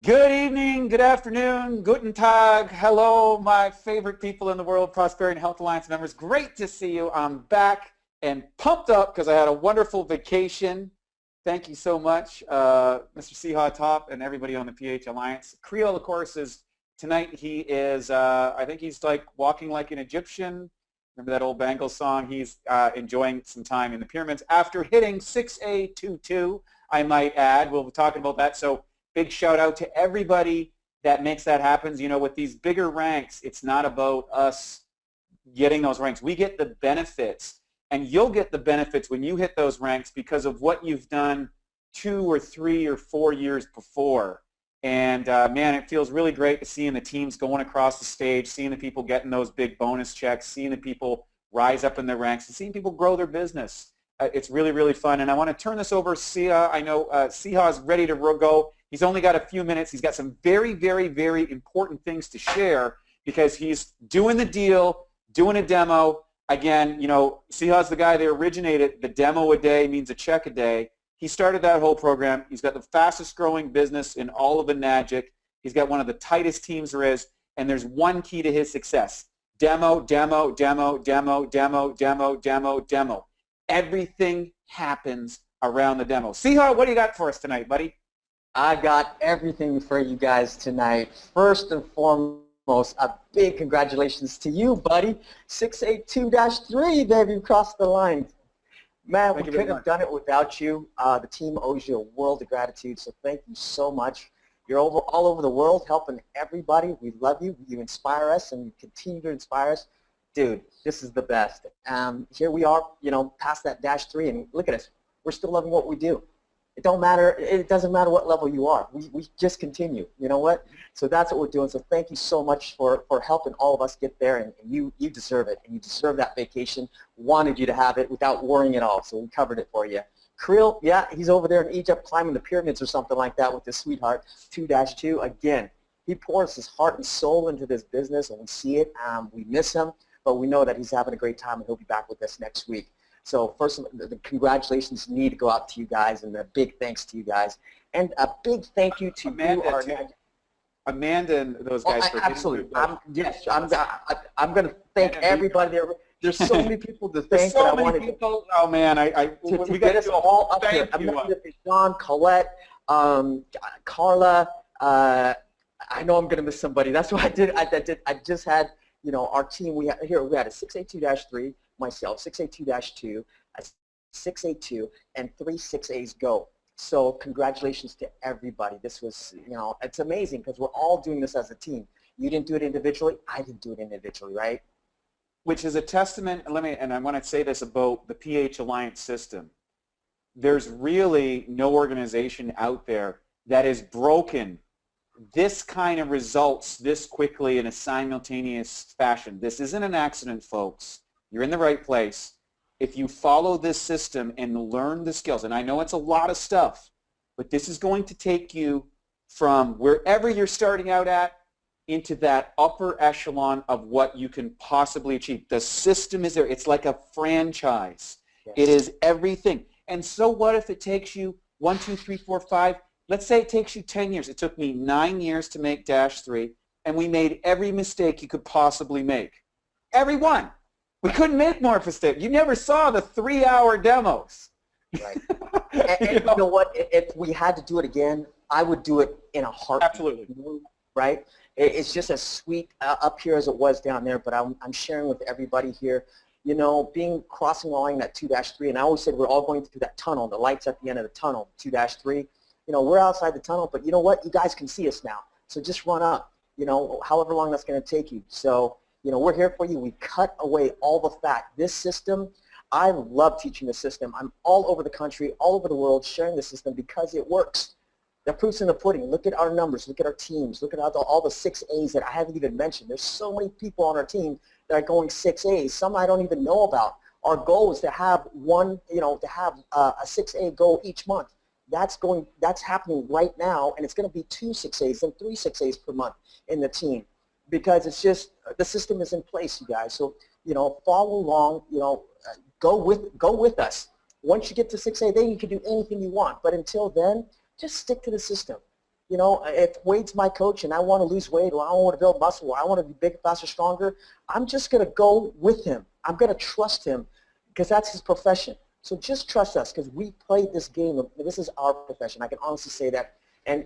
Good evening, good afternoon, guten tag, hello, my favorite people in the world, Prosperity and Health Alliance members. Great to see you. I'm back and pumped up because I had a wonderful vacation. Thank you so much, Mr. Seha Top and everybody on the PH Alliance. Creole, of course, is tonight. He is, I think he's like walking like an Egyptian. Remember that old Bangles song? He's enjoying some time in the pyramids after hitting 6A22, I might add. We'll be talking about that. So big shout out to everybody that makes that happen. You know, with these bigger ranks, it's not about us getting those ranks. We get the benefits, and you'll get the benefits when you hit those ranks because of what you've done 2 or 3 or 4 years before. And man, it feels really great to seeing the teams going across the stage, seeing the people getting those big bonus checks, seeing the people rise up in their ranks, and seeing people grow their business. It's really, really fun. And I want to turn this over to Siha. I know Siha is ready to go. He's only got a few minutes. He's got some very, very, very important things to share because he's doing the deal, doing a demo. Again, you know, Siha's the guy that originated the demo a day means a check a day. He started that whole program. He's got the fastest growing business in all of the Enagic. He's got one of the tightest teams there is, and there's one key to his success. Demo, demo, demo, demo, demo, demo, demo, demo. Everything happens around the demo. Siha, what do you got for us tonight, buddy? I got everything for you guys tonight. First and foremost, a big congratulations to you, buddy. 682-3, baby, you crossed the line. Man, we couldn't have done it without you. The team owes you a world of gratitude, so thank you so much. You're all over the world helping everybody. We love you. You inspire us, and you continue to inspire us. Dude, this is the best. Here we are, you know, past that -3, and look at us. We're still loving what we do. It don't matter. It doesn't matter what level you are. We just continue. You know what? So that's what we're doing. So thank you so much for helping all of us get there, and you deserve it, and you deserve that vacation. Wanted you to have it without worrying at all, so we covered it for you. Creel, yeah, he's over there in Egypt climbing the pyramids or something like that with his sweetheart, 2-2. Again, he pours his heart and soul into this business, and we see it. We miss him, but we know that he's having a great time, and he'll be back with us next week. So first, the congratulations need to go out to you guys, and a big thanks to you guys. And a big thank you to Amanda, you. Amanda and those guys. Absolutely. I'm going to thank everybody there. There's so many people to thank. So many people. Oh man, we got to do a all up here. Amanda, John, Colette, Carla. I know I'm going to miss somebody. That's why I did. I just had, you know, our team. We had a 682-3. Myself, 682-2, 682, and 3 6As go. So congratulations to everybody. This was, you know, it's amazing because we're all doing this as a team. You didn't do it individually. I didn't do it individually, right? Which is a testament, and I want to say this about the PH Alliance system. There's really no organization out there that has broken this kind of results this quickly in a simultaneous fashion. This isn't an accident, folks. You're in the right place. If you follow this system and learn the skills, and I know it's a lot of stuff, but this is going to take you from wherever you're starting out at into that upper echelon of what you can possibly achieve. The system is there. It's like a franchise. Yes. It is everything. And so what if it takes you 1, 2, 3, 4, 5, let's say it takes you 10 years. It took me 9 years to make -3, and we made every mistake you could possibly make. Every one. We couldn't make more mistakes. You never saw the 3-hour demos. Right. And you know what? If we had to do it again, I would do it in a heartbeat. Absolutely. Right? It's just as sweet up here as it was down there, but I'm sharing with everybody here, you know, crossing the line that 2-3, and I always said we're all going through that tunnel, the lights at the end of the tunnel, 2-3. You know, we're outside the tunnel, but you know what? You guys can see us now. So just run up, you know, however long that's going to take you. So, you know, we're here for you. We cut away all the fat. This system, I love teaching the system. I'm all over the country, all over the world sharing the system because it works. The proof's in the pudding. Look at our numbers. Look at our teams. Look at all the 6As that I haven't even mentioned. There's so many people on our team that are going 6As. Some I don't even know about. Our goal is to have a 6A goal each month. That's happening right now, and it's going to be 2 6As and 3 6As per month in the team. Because it's just the system is in place, you guys. So, you know, follow along. You know, go with us. Once you get to 6A, then you can do anything you want. But until then, just stick to the system. You know, if Wade's my coach and I want to lose weight or I want to build muscle or I want to be bigger, faster, stronger, I'm just going to go with him. I'm going to trust him because that's his profession. So just trust us because we played this game. This is our profession. I can honestly say that. And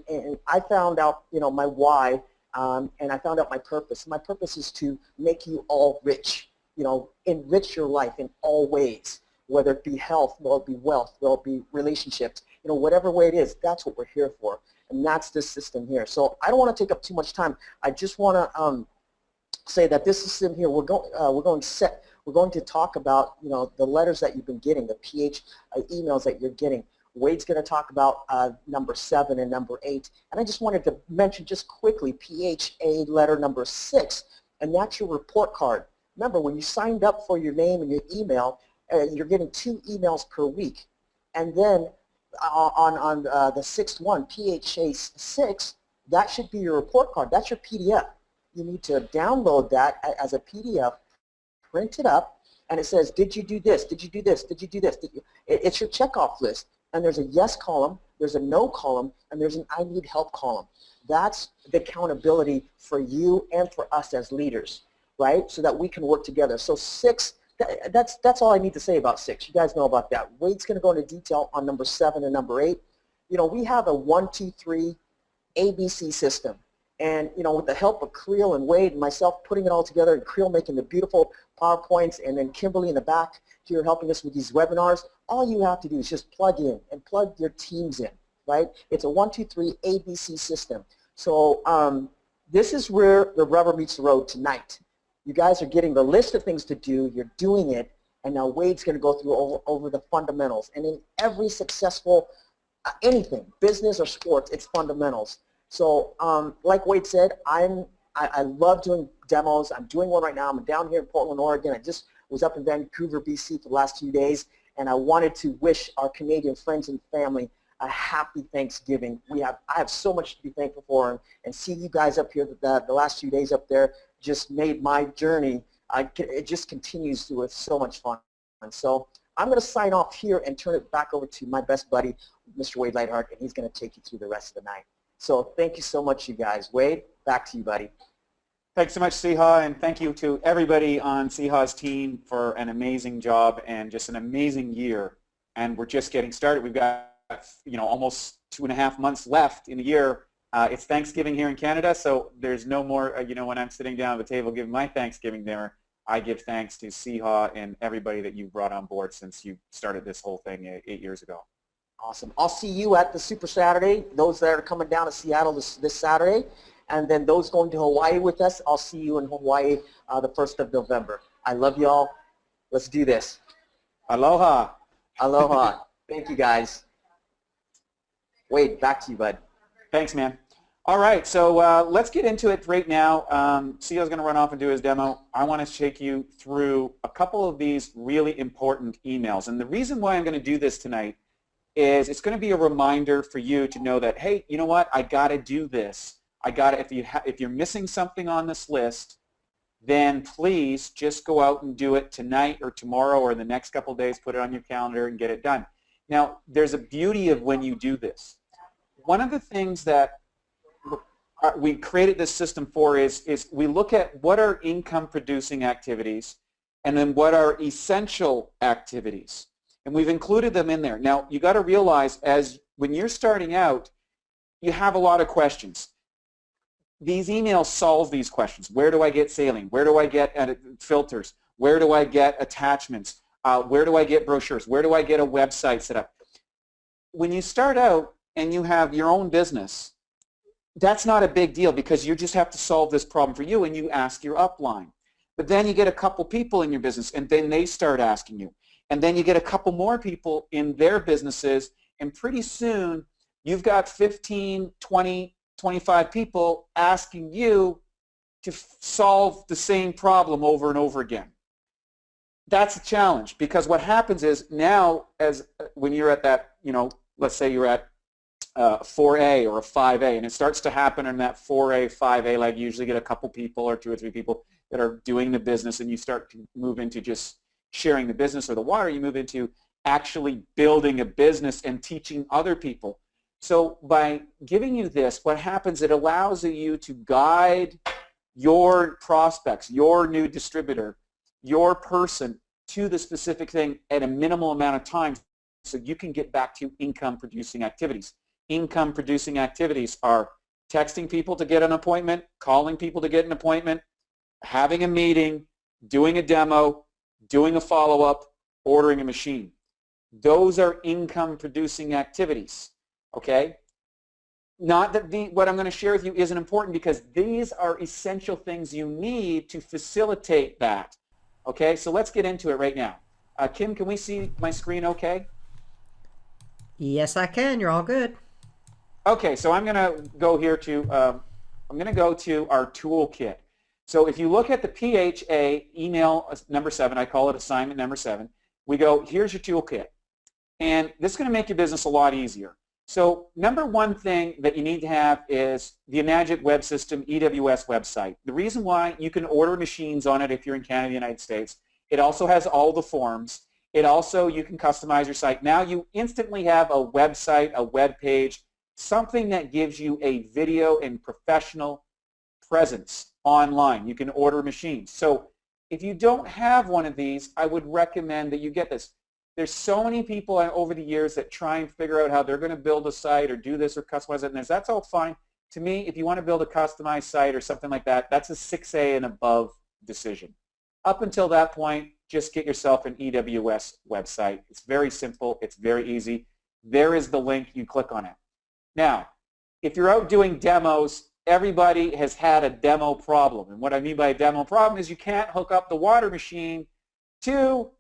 I found out, you know, my why, and I found out my purpose. My purpose is to make you all rich, you know, enrich your life in all ways, whether it be health, whether it be wealth, whether it be relationships, you know, whatever way it is, that's what we're here for. And that's this system here. So I don't want to take up too much time. I just want to say that this system here, we're going to talk about, you know, the letters that you've been getting, the PH emails that you're getting. Wade's going to talk about number 7 and number 8. And I just wanted to mention just quickly PHA letter number 6, and that's your report card. Remember, when you signed up for your name and your email, you're getting 2 emails per week. And then on the 6th one, PHA 6, that should be your report card. That's your PDF. You need to download that as a PDF, print it up, and it says, did you do this? Did you do this? Did you do this? It's your checkoff list. And there's a yes column, there's a no column, and there's an I need help column. That's the accountability for you and for us as leaders, right? So that we can work together. So 6, that's all I need to say about 6. You guys know about that. Wade's going to go into detail on number 7 and number 8. You know, we have a 1, 2, 3 ABC system. And, you know, with the help of Creel and Wade and myself putting it all together, and Creel making the beautiful PowerPoints, and then Kimberly in the back here helping us with these webinars, all you have to do is just plug in and plug your teams in, right? It's a 1, 2, 3 ABC system. So this is where the rubber meets the road tonight. You guys are getting the list of things to do, you're doing it, and now Wade's going to go through over the fundamentals. And in every successful anything, business or sports, it's fundamentals. So like Wade said, I love doing demos. I'm doing one right now. I'm down here in Portland, Oregon. I just was up in Vancouver, BC for the last few days, and I wanted to wish our Canadian friends and family a happy Thanksgiving. I have so much to be thankful for, and see you guys up here the last few days up there just made my journey. It just continues with so much fun. And so I'm going to sign off here and turn it back over to my best buddy, Mr. Wade Lightheart, and he's going to take you through the rest of the night. So thank you so much, you guys. Wade, back to you, buddy. Thanks so much, Siha, and thank you to everybody on Siha's team for an amazing job and just an amazing year. And we're just getting started. We've got, you know, almost 2.5 months left in the year. It's Thanksgiving here in Canada, so there's no more, you know, when I'm sitting down at the table giving my Thanksgiving dinner, I give thanks to Siha and everybody that you brought on board since you started this whole thing 8 years ago. Awesome. I'll see you at the Super Saturday, those that are coming down to Seattle this Saturday. And then those going to Hawaii with us, I'll see you in Hawaii the 1st of November. I love you all. Let's do this. Aloha. Aloha. Thank you, guys. Wade, back to you, bud. Thanks, man. All right, so let's get into it right now. Siha's going to run off and do his demo. I want to take you through a couple of these really important emails. And the reason why I'm going to do this tonight is it's going to be a reminder for you to know that, hey, you know what? I got to do this. I got to, if you're missing something on this list, then please just go out and do it tonight or tomorrow or in the next couple of days. Put it on your calendar and get it done. Now, there's a beauty of when you do this. One of the things that we created this system for is we look at what are income-producing activities and then what are essential activities. And we've included them in there. Now, you got to realize when you're starting out, you have a lot of questions. These emails solve these questions. Where do I get saline? Where do I get filters? Where do I get attachments? Where do I get brochures? Where do I get a website set up? When you start out and you have your own business, that's not a big deal because you just have to solve this problem for you and you ask your upline. But then you get a couple people in your business and then they start asking you. And then you get a couple more people in their businesses and pretty soon you've got 15, 20, 25 people asking you to solve the same problem over and over again. That's a challenge because what happens is now when you're at that, you know, let's say you're at 4A or a 5A and it starts to happen in that 4A, 5A, like you usually get a couple people or 2 or 3 people that are doing the business and you start to move into just sharing the business or the water, you move into actually building a business and teaching other people. So by giving you this, what happens, it allows you to guide your prospects, your new distributor, your person to the specific thing at a minimal amount of time so you can get back to income producing activities. Income producing activities are texting people to get an appointment, calling people to get an appointment, having a meeting, doing a demo, doing a follow-up, ordering a machine. Those are income producing activities, okay? Not that what I'm going to share with you isn't important, because these are essential things you need to facilitate that. Okay, so let's get into it right now. Kim, can we see my screen okay? Yes, I can. You're all good. Okay, so I'm going to go here to, I'm going to go to our toolkit. So if you look at the PHA email number 7, I call it assignment number 7, we go, here's your toolkit. And this is going to make your business a lot easier. So number one thing that you need to have is the Enagic Web System EWS website. The reason why, you can order machines on it if you're in Canada, United States. It also has all the forms. It also, you can customize your site. Now you instantly have a website, a web page, something that gives you a video and professional presence online. You can order machines. So if you don't have one of these, I would recommend that you get this. There's so many people over the years that try and figure out how they're going to build a site or do this or customize it, and that's all fine. To me, if you want to build a customized site or something like that, that's a 6A and above decision. Up until that point, just get yourself an EWS website. It's very simple. It's very easy. There is the link. You click on it. Now, if you're out doing demos, everybody has had a demo problem. And what I mean by a demo problem is you can't hook up the water machine to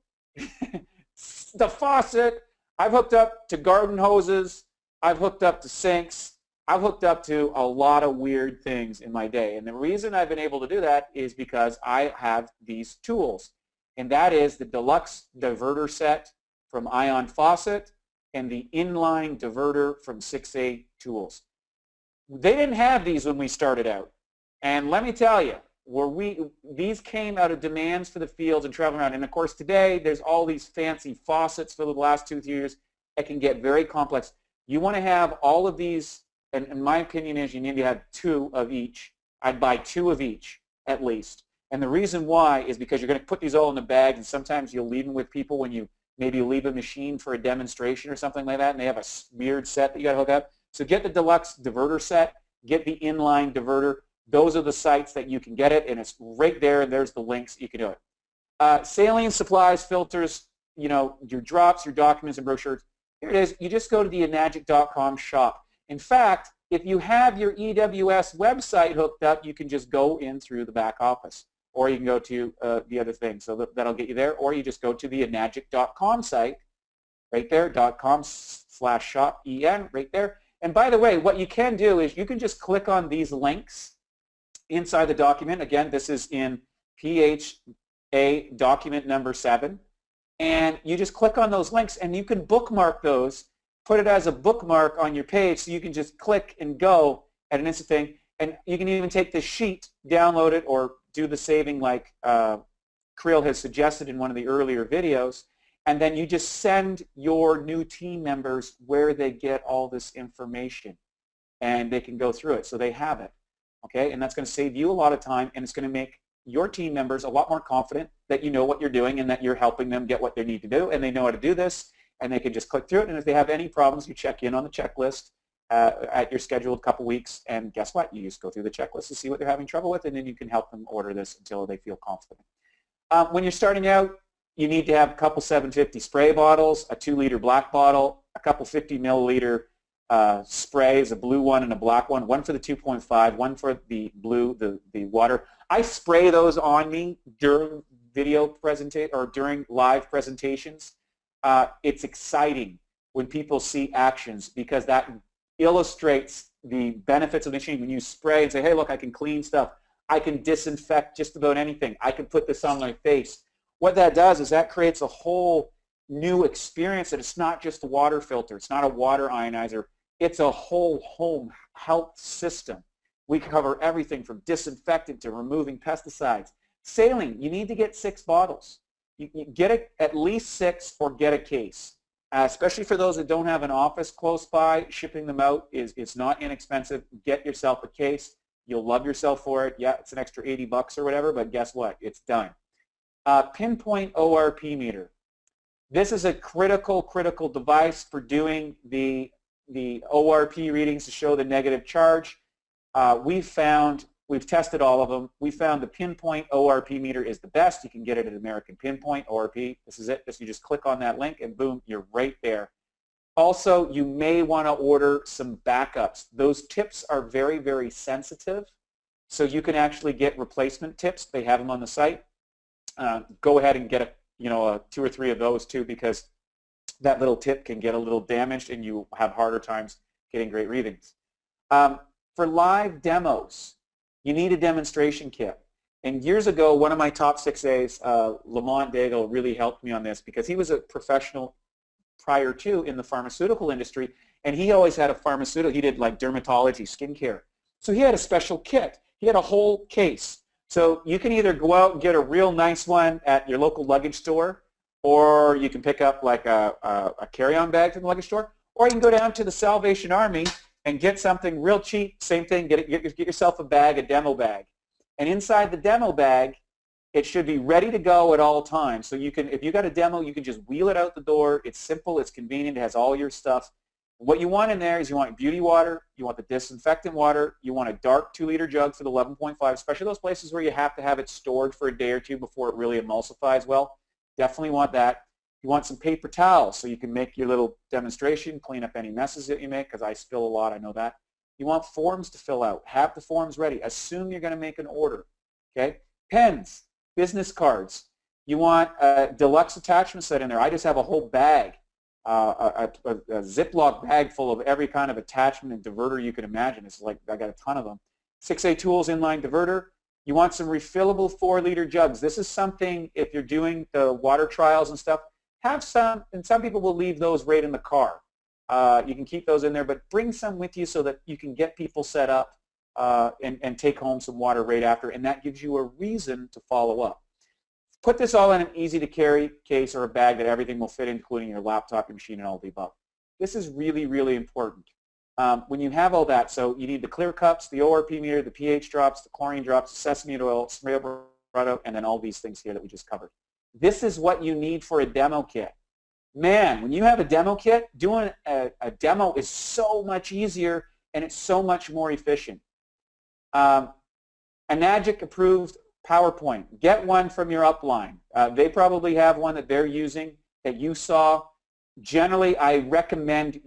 the faucet. I've hooked up to garden hoses. I've hooked up to sinks. I've hooked up to a lot of weird things in my day. And the reason I've been able to do that is because I have these tools. And that is the deluxe diverter set from Ion Faucet and the inline diverter from 6A Tools. They didn't have these when we started out. And let me tell you, these came out of demands for the fields and traveling around. And of course today there's all these fancy faucets for the last 2 years that can get very complex. You want to have all of these, and my opinion is you need to have 2 of each. I'd buy 2 of each at least. And the reason why is because you're going to put these all in the bag, and sometimes you'll leave them with people when you maybe leave a machine for a demonstration or something like that, and they have a weird set that you got to hook up. So get the deluxe diverter set, get the inline diverter. Those are the sites that you can get it, and it's right there, and there's the links. You can do it. Saline supplies, filters, you know, your drops, your documents, and brochures. Here it is. You just go to the enagic.com shop. In fact, if you have your EWS website hooked up, you can just go in through the back office, or you can go to the other thing. So that'll get you there, or you just go to the enagic.com site, right there, .com/shop-en, right there. And by the way, what you can do is you can just click on these links inside the document. Again, this is in PHA document number 7. And you just click on those links, and you can bookmark those, put it as a bookmark on your page, so you can just click and go at an instant thing. And you can even take the sheet, download it, or do the saving like Creel has suggested in one of the earlier videos. And then you just send your new team members where they get all this information, and they can go through it, so they have it. Okay, and that's going to save you a lot of time, and it's going to make your team members a lot more confident that you know what you're doing and that you're helping them get what they need to do, and they know how to do this, and they can just click through it. And if they have any problems, you check in on the checklist at your scheduled couple weeks, and guess what? You just go through the checklist to see what they're having trouble with, and then you can help them order this until they feel confident. When you're starting out, you need to have a couple 750 spray bottles, a 2-liter black bottle, a couple 50 milliliter sprays, a blue one and a black one for the 2.5, one for the blue, the water. I spray those on me during video presentation or during live presentations. It's exciting when people see actions, because that illustrates the benefits of the machine. When you spray and say, hey, look, I can clean stuff. I can disinfect just about anything. I can put this on my face. What that does is that creates a whole new experience, that it's not just a water filter. It's not a water ionizer. It's a whole home health system. We cover everything from disinfectant to removing pesticides. Saline, you need to get 6 bottles. You get at least 6 or get a case. especially for those that don't have an office close by, shipping them out it's not inexpensive. Get yourself a case. You'll love yourself for it. Yeah, it's an extra 80 bucks or whatever, but guess what? It's done. Pinpoint ORP meter. This is a critical device for doing the ORP readings to show the negative charge. We've tested all of them. We found the Pinpoint ORP meter is the best. You can get it at American Pinpoint ORP. This is it. You just click on that link and boom, you're right there. Also, you may want to order some backups. Those tips are very sensitive, so you can actually get replacement tips. They have them on the site. Go ahead and get two or three of those too, because that little tip can get a little damaged and you have harder times getting great readings. For live demos, you need a demonstration kit. And years ago, one of my top 6As, Lamont Daigle, really helped me on this because he was a professional prior to in the pharmaceutical industry, and he always had a pharmaceutical. He did like dermatology, skincare. So he had a special kit. He had a whole case. So you can either go out and get a real nice one at your local luggage store, or you can pick up like a carry-on bag from the luggage store, or you can go down to the Salvation Army and get something real cheap. Same thing, get yourself a bag, a demo bag. And inside the demo bag, it should be ready to go at all times. So you can, if you got a demo, you can just wheel it out the door. It's simple, it's convenient, it has all your stuff. What you want in there is you want beauty water, you want the disinfectant water, you want a dark 2-liter jug for the 11.5, especially those places where you have to have it stored for a day or two before it really emulsifies well. Definitely want that. You want some paper towels so you can make your little demonstration, clean up any messes that you make, because I spill a lot, I know that. You want forms to fill out. Have the forms ready. Assume you're going to make an order. Okay? Pens, business cards. You want a deluxe attachment set in there. I just have a whole bag, a Ziploc bag full of every kind of attachment and diverter you can imagine. It's like I got a ton of them. 6A Tools inline diverter. You want some refillable 4-liter jugs. This is something, if you're doing the water trials and stuff, have some, and some people will leave those right in the car. You can keep those in there, but bring some with you so that you can get people set up and take home some water right after, and that gives you a reason to follow up. Put this all in an easy-to-carry case or a bag that everything will fit in, including your laptop, your machine, and all the above. This is really important. When you have all that, so you need the clear cups, the ORP meter, the pH drops, the chlorine drops, the sesame oil, spray product, and then all these things here that we just covered. This is what you need for a demo kit. Man, when you have a demo kit, doing a demo is so much easier and it's so much more efficient. A Nagic approved PowerPoint. Get one from your upline. They probably have one that they're using that you saw. Generally, I recommend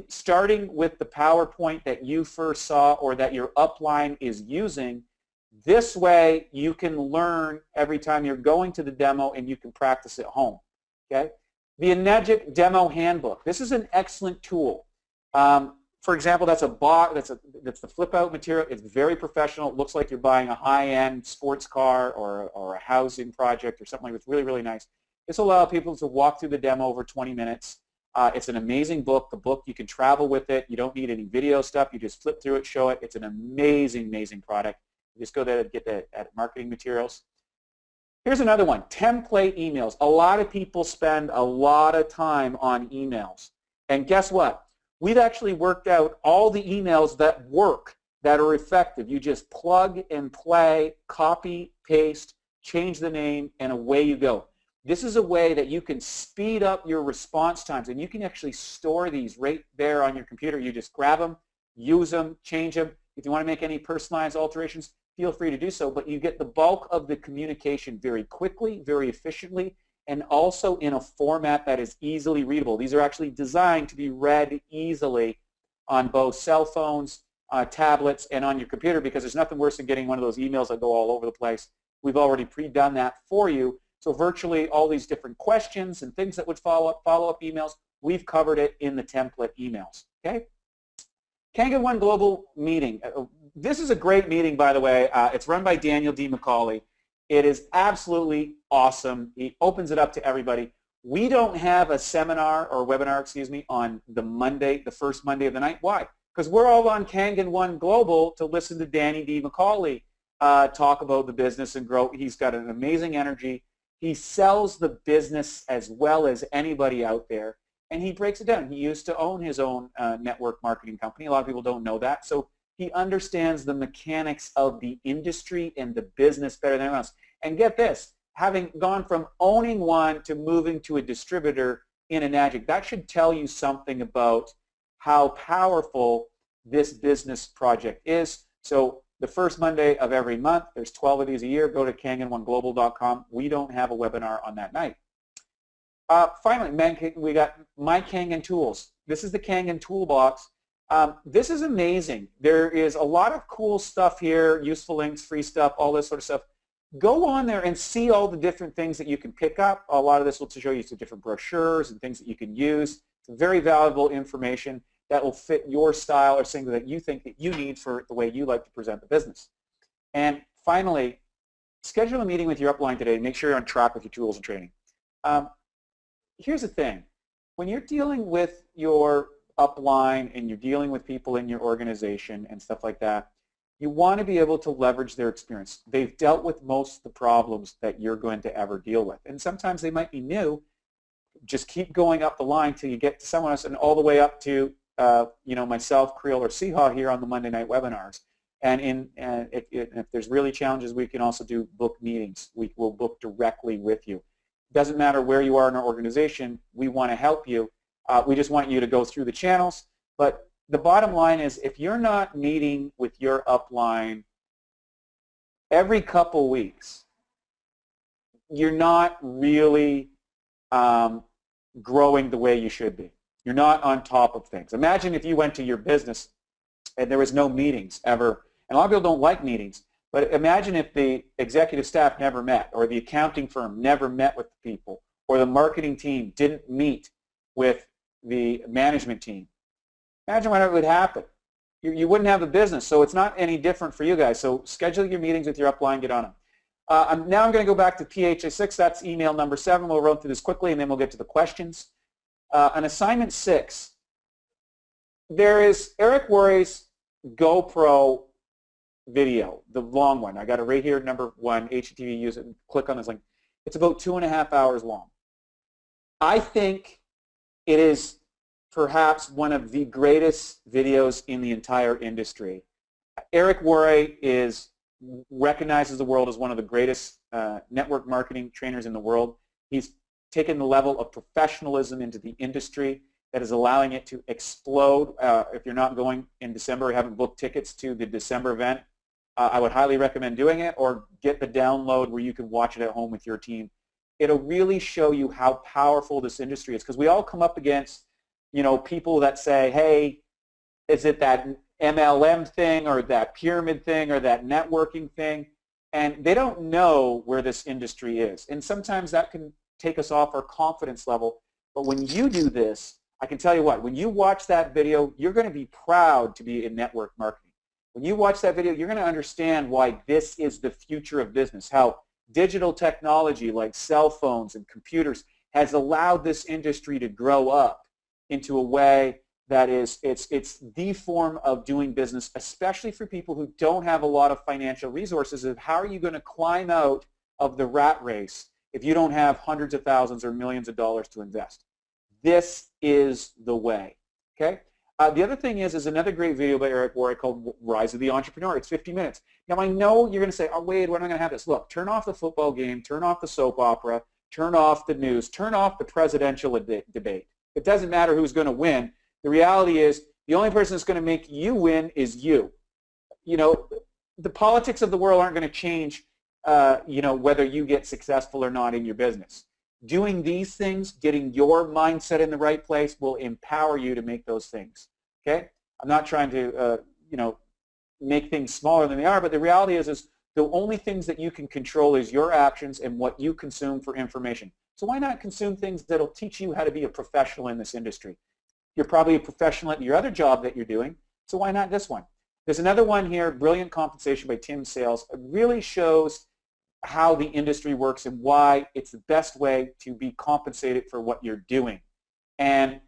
starting with the PowerPoint that you first saw or that your upline is using. This way, you can learn every time you're going to the demo and you can practice at home. Okay? The Nagic Demo Handbook. This is an excellent tool. For example, that's the flip-out material. It's very professional. It looks like you're buying a high-end sports car or a housing project or something like that. It's really nice. This will allow people to walk through the demo over 20 minutes. It's an amazing book. The book, you can travel with it. You don't need any video stuff. You just flip through it, show it. It's an amazing product. You just go there and get that at marketing materials. Here's another one, template emails. A lot of people spend a lot of time on emails. And guess what? We've actually worked out all the emails that work, that are effective. You just plug and play, copy, paste, change the name, and away you go. This is a way that you can speed up your response times, and you can actually store these right there on your computer. You just grab them, use them, change them. If you want to make any personalized alterations, feel free to do so, but you get the bulk of the communication very quickly, very efficiently, and also in a format that is easily readable. These are actually designed to be read easily on both cell phones, tablets, and on your computer, because there's nothing worse than getting one of those emails that go all over the place. We've already pre-done that for you. So virtually all these different questions and things that would follow-up emails, we've covered it in the template emails. Okay? Kangen One Global Meeting. This is a great meeting, by the way. It's run by Daniel D. McCauley. It is absolutely awesome. He opens it up to everybody. We don't have a seminar or webinar, excuse me, on the Monday, the first Monday of the night. Why? Because we're all on Kangen One Global to listen to Danny D. McCauley talk about the business and grow. He's got an amazing energy. He sells the business as well as anybody out there. And he breaks it down. He used to own his own network marketing company. A lot of people don't know that. So he understands the mechanics of the industry and the business better than anyone else. And get this, having gone from owning one to moving to a distributor in Enagic, that should tell you something about how powerful this business project is. So the first Monday of every month, there's 12 of these a year. Go to kangen1global.com. We don't have a webinar on that night. Finally, we got My Kangen Tools. This is the Kangen toolbox. This is amazing. There is a lot of cool stuff here, useful links, free stuff, all this sort of stuff. Go on there and see all the different things that you can pick up. A lot of this will show you some different brochures and things that you can use. It's very valuable information that will fit your style or something that you think that you need for the way you like to present the business. And finally, schedule a meeting with your upline today. Make sure you're on track with your tools and training. Here's the thing. When you're dealing with your upline and you're dealing with people in your organization and stuff like that, you want to be able to leverage their experience. They've dealt with most of the problems that you're going to ever deal with. And sometimes they might be new. Just keep going up the line till you get to someone else and all the way up to myself, Creel, or Siha here on the Monday night webinars. And if there's really challenges, we can also do book meetings. We will book directly with you. Doesn't matter where you are in our organization, we want to help you. We just want you to go through the channels. But the bottom line is if you're not meeting with your upline every couple weeks, you're not really growing the way you should be. You're not on top of things. Imagine if you went to your business and there was no meetings ever. And a lot of people don't like meetings. But imagine if the executive staff never met, or the accounting firm never met with the people, or the marketing team didn't meet with the management team. Imagine what would happen. You wouldn't have a business, so it's not any different for you guys. So schedule your meetings with your upline, get on them. Now I'm going to go back to PHA6. That's email number 7. We'll run through this quickly, and then we'll get to the questions. On assignment 6, there is Eric Worre's GoPro video, the long one. I got it right here, number 1, HGTV, use it, and click on this link. It's about 2.5 hours long. I think it is perhaps one of the greatest videos in the entire industry. Eric Worre recognizes the world as one of the greatest network marketing trainers in the world. He's taken the level of professionalism into the industry that is allowing it to explode. If you're not going in December or haven't booked tickets to the December event, I would highly recommend doing it, or get the download where you can watch it at home with your team. It'll really show you how powerful this industry is, because we all come up against, people that say, hey, is it that MLM thing or that pyramid thing or that networking thing? And they don't know where this industry is. And sometimes that can take us off our confidence level. But when you do this, I can tell you what, when you watch that video, you're going to be proud to be in network marketing. When you watch that video, you're going to understand why this is the future of business, how digital technology like cell phones and computers has allowed this industry to grow up into a way that is, it's the form of doing business, especially for people who don't have a lot of financial resources. Of how are you going to climb out of the rat race if you don't have hundreds of thousands or millions of dollars to invest? This is the way, okay? The other thing is another great video by Eric Worre called Rise of the Entrepreneur. It's 50 minutes. Now, I know you're going to say, oh, Wade, when am I going to have this? Look, turn off the football game, turn off the soap opera, turn off the news, turn off the presidential debate. It doesn't matter who's going to win. The reality is the only person that's going to make you win is you. The politics of the world aren't going to change, whether you get successful or not in your business. Doing these things, getting your mindset in the right place, will empower you to make those things. Okay? I'm not trying to, make things smaller than they are, but the reality is the only things that you can control is your actions and what you consume for information. So why not consume things that'll teach you how to be a professional in this industry? You're probably a professional at your other job that you're doing, so why not this one? There's another one here, Brilliant Compensation by Tim Sales. It really shows how the industry works and why it's the best way to be compensated for what you're doing. And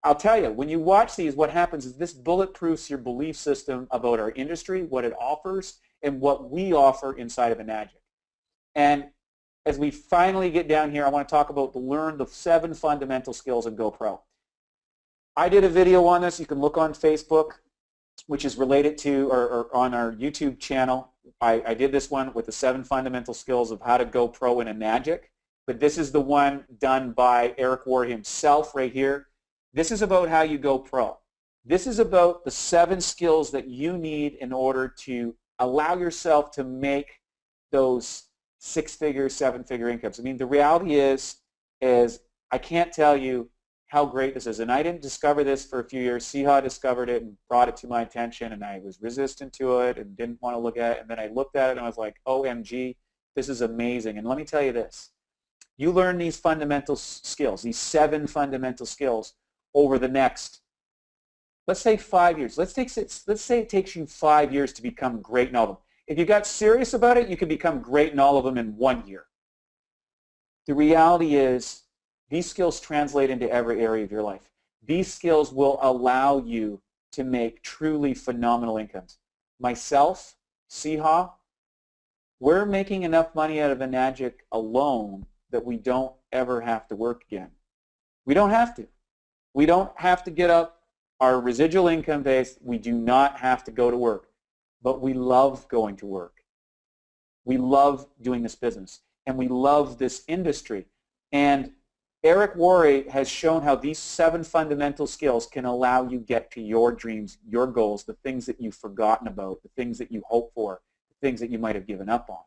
I'll tell you, when you watch these, what happens is this bulletproofs your belief system about our industry, what it offers, and what we offer inside of Enagic. And as we finally get down here, I want to talk about learn the 7 fundamental skills in GoPro. I did a video on this. You can look on Facebook, which is related to, or on our YouTube channel. I did this one with the 7 fundamental skills of how to go pro in a magic. But this is the one done by Eric Ward himself right here. This is about how you go pro. This is about the 7 skills that you need in order to allow yourself to make those 6-figure, 7-figure incomes. I mean, the reality is I can't tell you how great this is. And I didn't discover this for a few years. Siha discovered it and brought it to my attention, and I was resistant to it and didn't want to look at it. And then I looked at it and I was like, OMG, this is amazing. And let me tell you this. You learn these fundamental skills, these 7 fundamental skills over the next, let's say 5 years. Let's say it takes you 5 years to become great in all of them. If you got serious about it, you can become great in all of them in 1 year. The reality is these skills translate into every area of your life. These skills will allow you to make truly phenomenal incomes. Myself, Siha, we're making enough money out of the magic alone that we don't ever have to work again. We don't have to. We don't have to get up our residual income base. We do not have to go to work. But we love going to work. We love doing this business. And we love this industry. And Eric Worre has shown how these 7 fundamental skills can allow you get to your dreams, your goals, the things that you've forgotten about, the things that you hope for, the things that you might have given up on.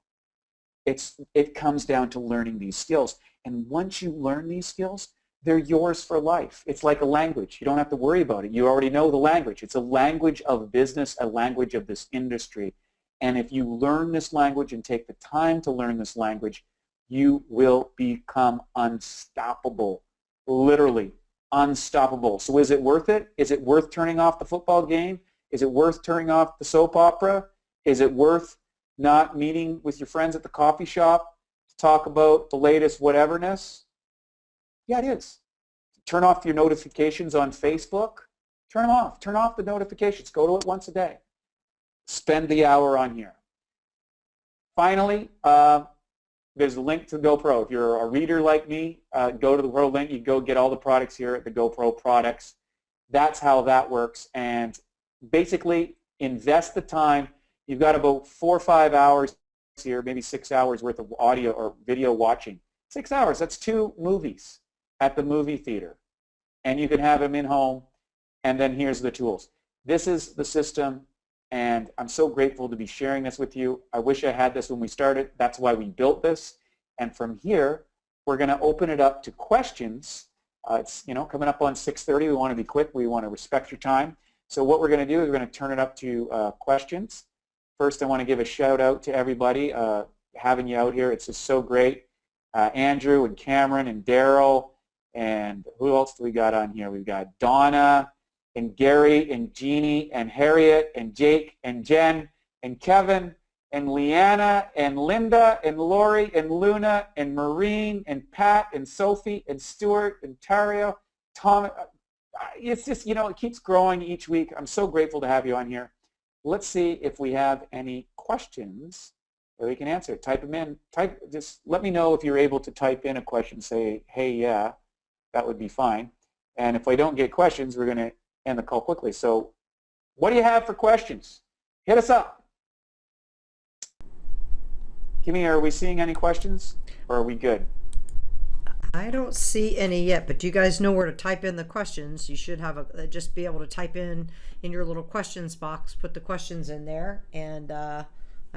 It comes down to learning these skills. And once you learn these skills, they're yours for life. It's like a language. You don't have to worry about it. You already know the language. It's a language of business, a language of this industry. And if you learn this language and take the time to learn this language, you will become unstoppable, literally unstoppable. So is it worth it? Is it worth turning off the football game? Is it worth turning off the soap opera? Is it worth not meeting with your friends at the coffee shop to talk about the latest whateverness? Yeah, it is. Turn off your notifications on Facebook. Turn them off. Turn off the notifications. Go to it once a day. Spend the hour on here. Finally, there's a link to GoPro. If you're a reader like me, go to the Pro link. You go get all the products here at the GoPro products. That's how that works. And basically, invest the time. You've got about 4 or 5 hours here, maybe 6 hours worth of audio or video watching. 6 hours, that's 2 movies at the movie theater. And you can have them in home. And then here's the tools. This is the system. And I'm so grateful to be sharing this with you. I wish I had this when we started. That's why we built this. And from here, we're going to open it up to questions. It's coming up on 6:30. We want to be quick. We want to respect your time. So what we're going to do is we're going to turn it up to questions. First, I want to give a shout out to everybody having you out here. It's just so great. Andrew and Cameron and Daryl, and who else do we got on here? We've got Donna and Gary and Jeannie and Harriet and Jake and Jen and Kevin and Leanna and Linda and Lori and Luna and Maureen and Pat and Sophie and Stuart and Tario, Tom. It's just, it keeps growing each week. I'm so grateful to have you on here. Let's see if we have any questions that we can answer. Type them in. Just let me know if you're able to type in a question. Say, hey, yeah, that would be fine. And if I don't get questions, we're going to end the call quickly. So what do you have for questions? Hit us up. Kimmy, are we seeing any questions, or are we good? I don't see any yet, but do you guys know where to type in the questions? You should have just be able to type in your little questions box, put the questions in there. And I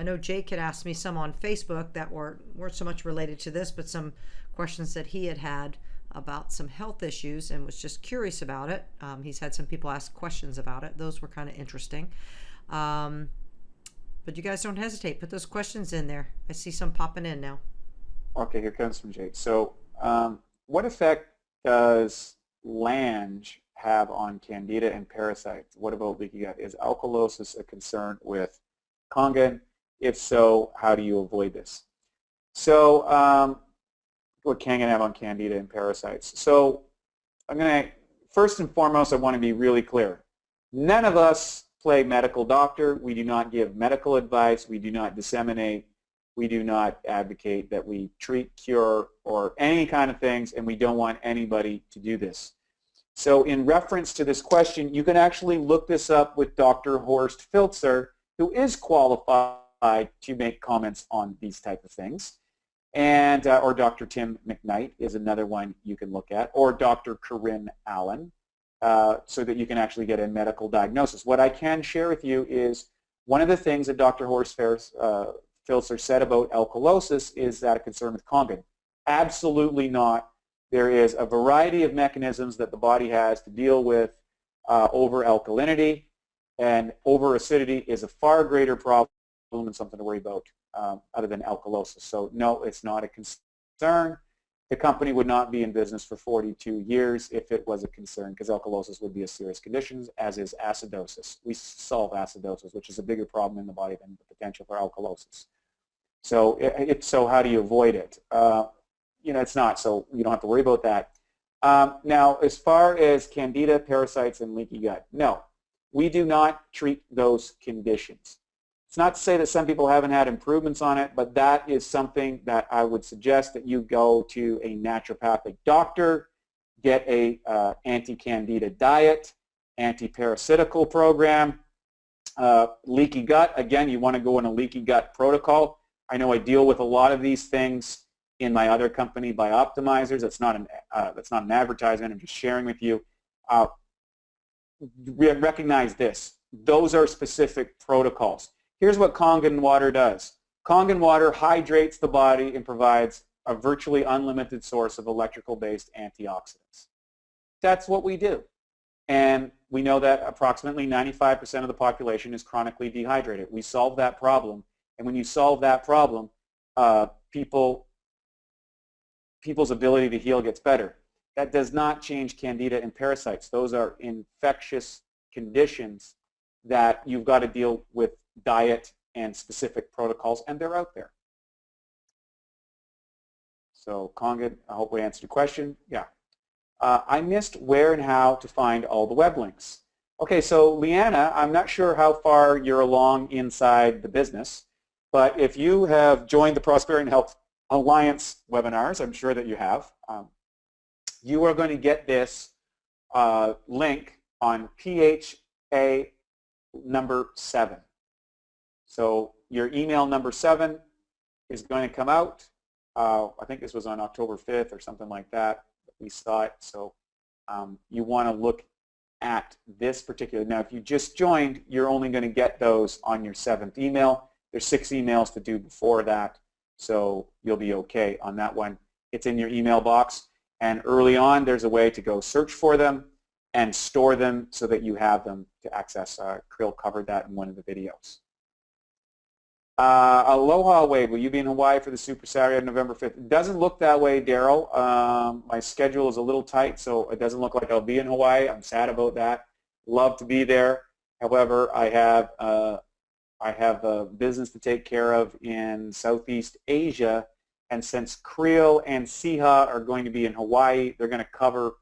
know Jake had asked me some on Facebook that weren't so much related to this, but some questions that he had about some health issues and was just curious about it. He's had some people ask questions about it. Those were kind of interesting. But you guys don't hesitate. Put those questions in there. I see some popping in now. Okay, here comes from Jake. So what effect does Lange have on candida and parasites? What about leaky gut? Is alkalosis a concern with Kangen? If so, how do you avoid this? So what Kangen have on candida and parasites? So first and foremost, I want to be really clear. None of us play medical doctor. We do not give medical advice. We do not disseminate. We do not advocate that we treat, cure, or any kind of things, and we don't want anybody to do this. So in reference to this question, you can actually look this up with Dr. Horst Filzer, who is qualified to make comments on these type of things. And, or Dr. Tim McKnight is another one you can look at, or Dr. Corinne Allen, so that you can actually get a medical diagnosis. What I can share with you is one of the things that Dr. Horst Filzer said about alkalosis is that a concern with Kangen. Absolutely not. There is a variety of mechanisms that the body has to deal with over-alkalinity, and over-acidity is a far greater problem and something to worry about other than alkalosis. So no, it's not a concern. The company would not be in business for 42 years if it was a concern, because alkalosis would be a serious condition, as is acidosis. We solve acidosis, which is a bigger problem in the body than the potential for alkalosis. So, so how do you avoid it? You know, it's not, so you don't have to worry about that. Now, as far as candida, parasites, and leaky gut, no, we do not treat those conditions. It's not to say that some people haven't had improvements on it, but that is something that I would suggest that you go to a naturopathic doctor, get a anti-candida diet, anti-parasitical program. Leaky gut, again, you want to go in a leaky gut protocol. I know I deal with a lot of these things in my other company, Bioptimizers. That's not an advertisement. I'm just sharing with you. Recognize this. Those are specific protocols. Here's what Kangen water does. Kangen water hydrates the body and provides a virtually unlimited source of electrical-based antioxidants. That's what we do. And we know that approximately 95% of the population is chronically dehydrated. We solve that problem. And when you solve that problem, people's ability to heal gets better. That does not change candida and parasites. Those are infectious conditions that you've got to deal with diet and specific protocols, and they're out there. So Kangen, I hope I answered your question. Yeah. I missed where and how to find all the web links. Okay, so Leanna, I'm not sure how far you're along inside the business, but if you have joined the Prosperity and Health Alliance webinars, I'm sure that you have, you are going to get this link on PHA number 7. So your email number 7 is going to come out. I think this was on October 5th or something like that. We saw it. So you want to look at this particular. Now, if you just joined, you're only going to get those on your 7th email. There's 6 emails to do before that, so you'll be okay on that one. It's in your email box, and early on, there's a way to go search for them and store them so that you have them to access. Krill covered that in one of the videos. Aloha Wade, will you be in Hawaii for the Super Saturday on November 5th? It doesn't look that way, Daryl. My schedule is a little tight, so it doesn't look like I'll be in Hawaii. I'm sad about that. Love to be there. However, I have a business to take care of in Southeast Asia, and since Krill and Siha are going to be in Hawaii, they're going to cover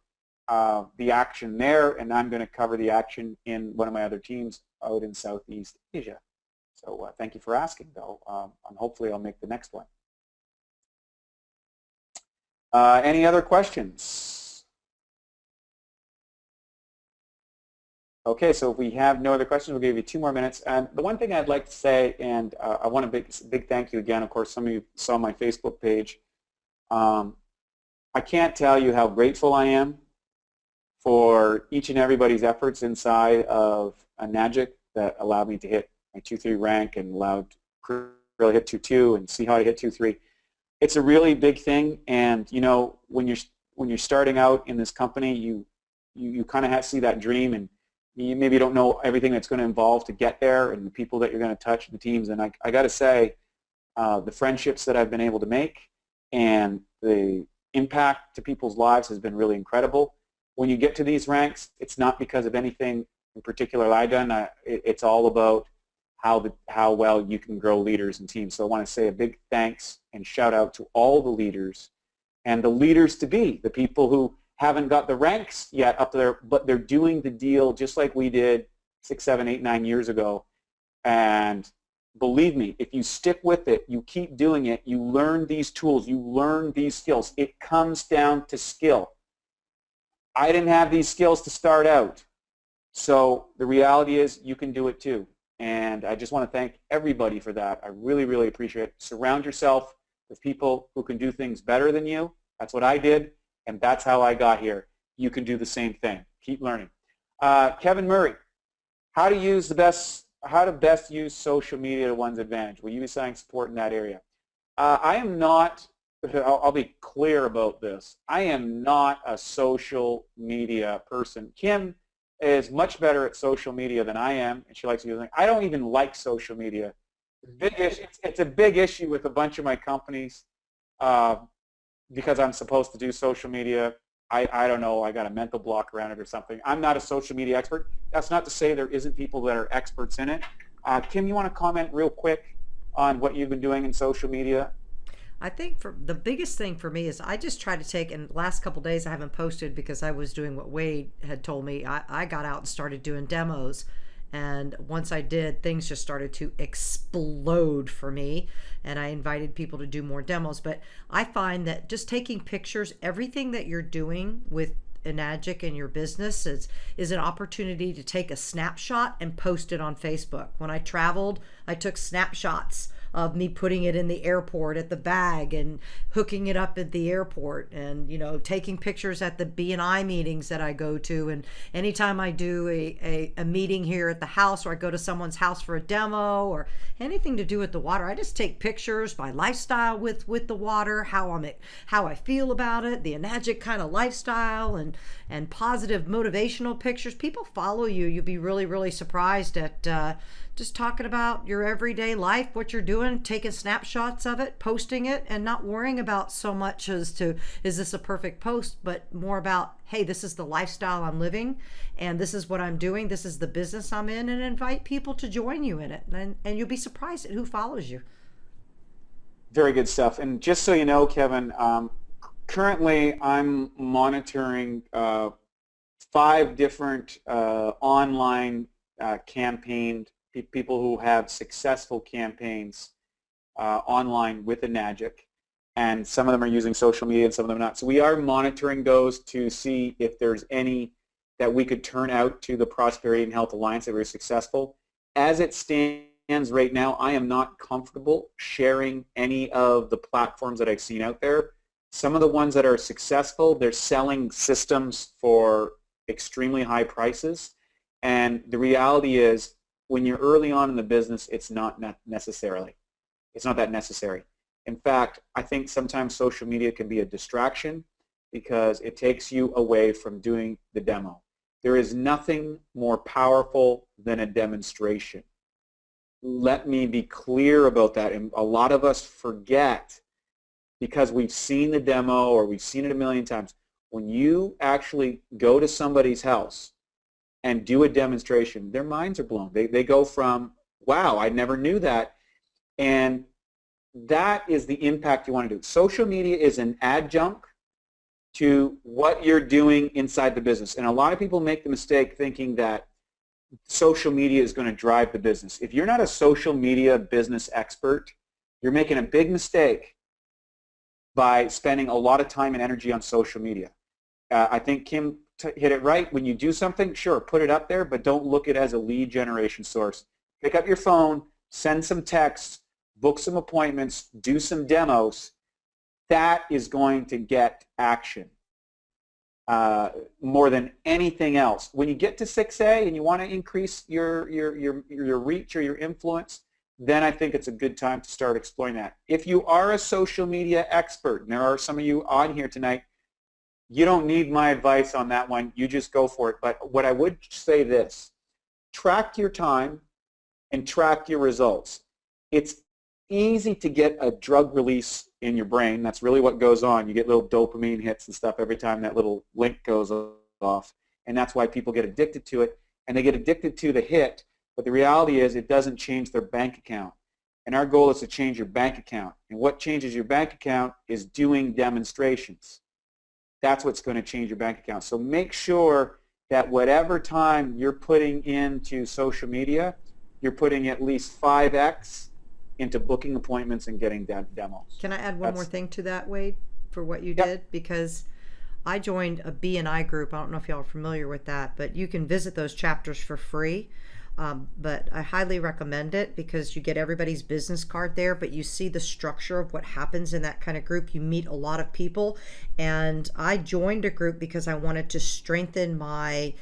the action there, and I'm going to cover the action in one of my other teams out in Southeast Asia. So thank you for asking, though, and hopefully I'll make the next one. Any other questions? Okay, so if we have no other questions, we'll give you 2 more minutes. And the one thing I'd like to say, and I want a big thank you again. Of course, some of you saw my Facebook page. I can't tell you how grateful I am for each and everybody's efforts inside of a NAGIC that allowed me to hit my 2-3 rank and allowed Krill to hit 2-2 and Siha to hit 2-3. It's a really big thing, and you know, when you're starting out in this company, you kind of have to see that dream, and you maybe don't know everything that's going to involve to get there, and the people that you're going to touch, the teams. And I got to say, the friendships that I've been able to make and the impact to people's lives has been really incredible. When you get to these ranks, it's not because of anything in particular I've done. It's all about how well you can grow leaders and teams. So I want to say a big thanks and shout out to all the leaders and the leaders to be, the people who haven't got the ranks yet up there, but they're doing the deal just like we did 6, 7, 8, 9 years ago. And believe me, if you stick with it, you keep doing it, you learn these tools, you learn these skills. It comes down to skill. I didn't have these skills to start out. So the reality is you can do it too. And I just want to thank everybody for that. I really, really appreciate it. Surround yourself with people who can do things better than you. That's what I did, and that's how I got here. You can do the same thing. Keep learning. Kevin Murray, how to best use social media to one's advantage. Will you be signing support in that area? I am not, I'll be clear about this. I am not a social media person. Kim is much better at social media than I am, and she likes using it. I don't even like social media. It's a big issue with a bunch of my companies because I'm supposed to do social media. I don't know, I got a mental block around it or something. I'm not a social media expert. That's not to say there isn't people that are experts in it. Kim, you want to comment real quick on what you've been doing in social media? I think for the biggest thing for me is I just try to take, and last couple days I haven't posted because I was doing what Wade had told me. I got out and started doing demos, and once I did, things just started to explode for me, and I invited people to do more demos. But I find that just taking pictures, everything that you're doing with Enagic in your business is an opportunity to take a snapshot and post it on Facebook. When I traveled, I took snapshots of me putting it in the airport at the bag and hooking it up at the airport, and taking pictures at the B&I meetings that I go to, and anytime I do a meeting here at the house, or I go to someone's house for a demo or anything to do with the water, I just take pictures, my lifestyle with the water, how I feel about it, the Enagic kind of lifestyle, and positive motivational pictures. People follow you. You'll be really, really surprised at just talking about your everyday life, what you're doing, taking snapshots of it, posting it, and not worrying about so much as to, is this a perfect post, but more about, hey, this is the lifestyle I'm living, and this is what I'm doing, this is the business I'm in, and invite people to join you in it. And you'll be surprised at who follows you. Very good stuff. And just so you know, Kevin, currently I'm monitoring 5 different online campaign people who have successful campaigns online with Enagic, and some of them are using social media and some of them not. So we are monitoring those to see if there's any that we could turn out to the Prosperity and Health Alliance that were successful. As it stands right now, I am not comfortable sharing any of the platforms that I've seen out there. Some of the ones that are successful, they're selling systems for extremely high prices, and the reality is, when you're early on in the business, it's not that necessary. In fact, I think sometimes social media can be a distraction because it takes you away from doing the demo. There is nothing more powerful than a demonstration. Let me be clear about that. And a lot of us forget because we've seen the demo or we've seen it a million times. When you actually go to somebody's house and do a demonstration, their minds are blown. They go from, wow, I never knew that. And that is the impact you want to do. Social media is an adjunct to what you're doing inside the business. And a lot of people make the mistake thinking that social media is going to drive the business. If you're not a social media business expert, you're making a big mistake by spending a lot of time and energy on social media. I think Kim hit it right. When you do something, sure, put it up there, but don't look at it as a lead generation source. Pick up your phone, send some texts, book some appointments, do some demos. That is going to get action more than anything else. When you get to 6A and you want to increase your reach or your influence, then I think it's a good time to start exploring that. If you are a social media expert, and there are some of you on here tonight, you don't need my advice on that one. You just go for it. But what I would say this, track your time and track your results. It's easy to get a drug release in your brain. That's really what goes on. You get little dopamine hits and stuff every time that little link goes off. And that's why people get addicted to it. And they get addicted to the hit. But the reality is it doesn't change their bank account. And our goal is to change your bank account. And what changes your bank account is doing demonstrations. That's what's going to change your bank account. So make sure that whatever time you're putting into social media, you're putting at least 5x into booking appointments and getting demos. Can I add one more thing to that, Wade, for what you did? Because I joined a B&I group. I don't know if y'all are familiar with that, but you can visit those chapters for free. But I highly recommend it because you get everybody's business card there, but you see the structure of what happens in that kind of group. You meet a lot of people, and I joined a group because I wanted to strengthen my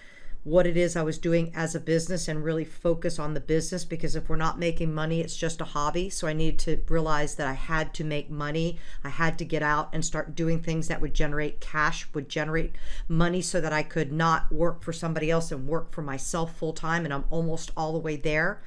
what it is I was doing as a business and really focus on the business, because if we're not making money, it's just a hobby. So I needed to realize that I had to make money. I had to get out and start doing things that would generate cash, would generate money, so that I could not work for somebody else and work for myself full time. And I'm almost all the way there.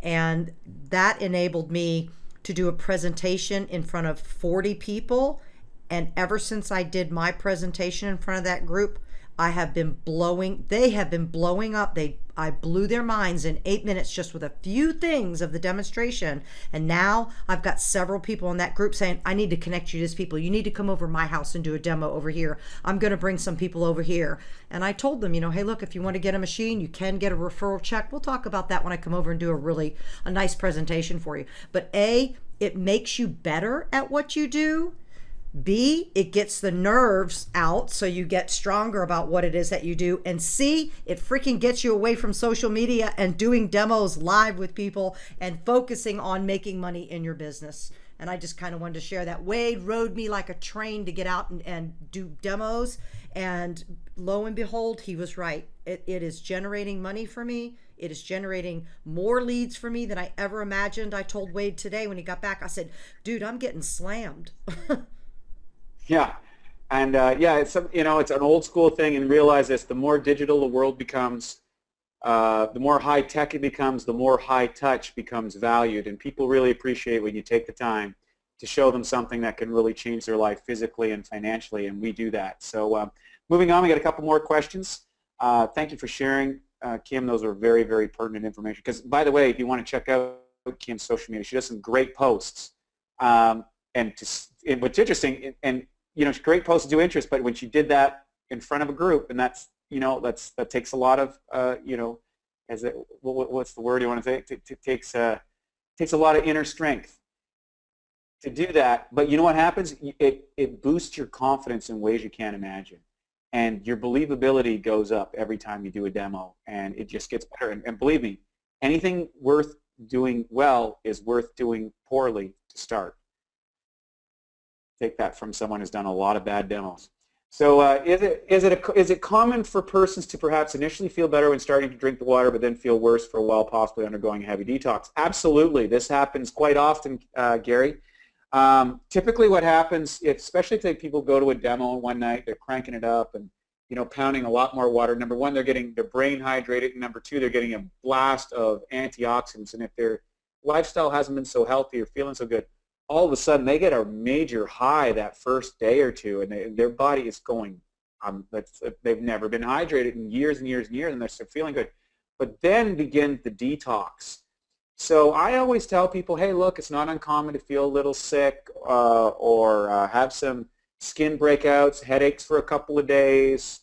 And that enabled me to do a presentation in front of 40 people. And ever since I did my presentation in front of that group, they have been blowing up. I blew their minds in 8 minutes just with a few things of the demonstration. And now I've got several people in that group saying, I need to connect you to these people. You need to come over to my house and do a demo over here. I'm going to bring some people over here. And I told them, hey, look, if you want to get a machine, you can get a referral check. We'll talk about that when I come over and do a nice presentation for you. But A, it makes you better at what you do. B, it gets the nerves out so you get stronger about what it is that you do. And C, it freaking gets you away from social media and doing demos live with people and focusing on making money in your business. And I just kind of wanted to share that. Wade rode me like a train to get out and do demos. And lo and behold, he was right. It is generating money for me. It is generating more leads for me than I ever imagined. I told Wade today when he got back, I said, dude, I'm getting slammed. Yeah, and it's it's an old school thing, and realize this: the more digital the world becomes, the more high tech it becomes, the more high touch becomes valued, and people really appreciate when you take the time to show them something that can really change their life physically and financially, and we do that. So moving on, we got a couple more questions. Thank you for sharing, Kim. Those are very, very pertinent information. Because by the way, if you want to check out Kim's social media, she does some great posts. And what's interesting, and great posts do interest, but when she did that in front of a group, and that takes a lot of what's the word you want to say? It takes a lot of inner strength to do that. But you know what happens? It boosts your confidence in ways you can't imagine, and your believability goes up every time you do a demo, and it just gets better. And believe me, anything worth doing well is worth doing poorly to start. Take that from someone who's done a lot of bad demos. So is it common for persons to perhaps initially feel better when starting to drink the water, but then feel worse for a while, possibly undergoing a heavy detox? Absolutely. This happens quite often, Gary. Typically what happens, especially if people go to a demo one night, they're cranking it up and pounding a lot more water. Number one, they're getting their brain hydrated, and number two, they're getting a blast of antioxidants. And if their lifestyle hasn't been so healthy or feeling so good, all of a sudden they get a major high that first day or two, and their body is going, they've never been hydrated in years and years and years, and they're still feeling good. But then begins the detox. So I always tell people, hey, look, it's not uncommon to feel a little sick or have some skin breakouts, headaches for a couple of days,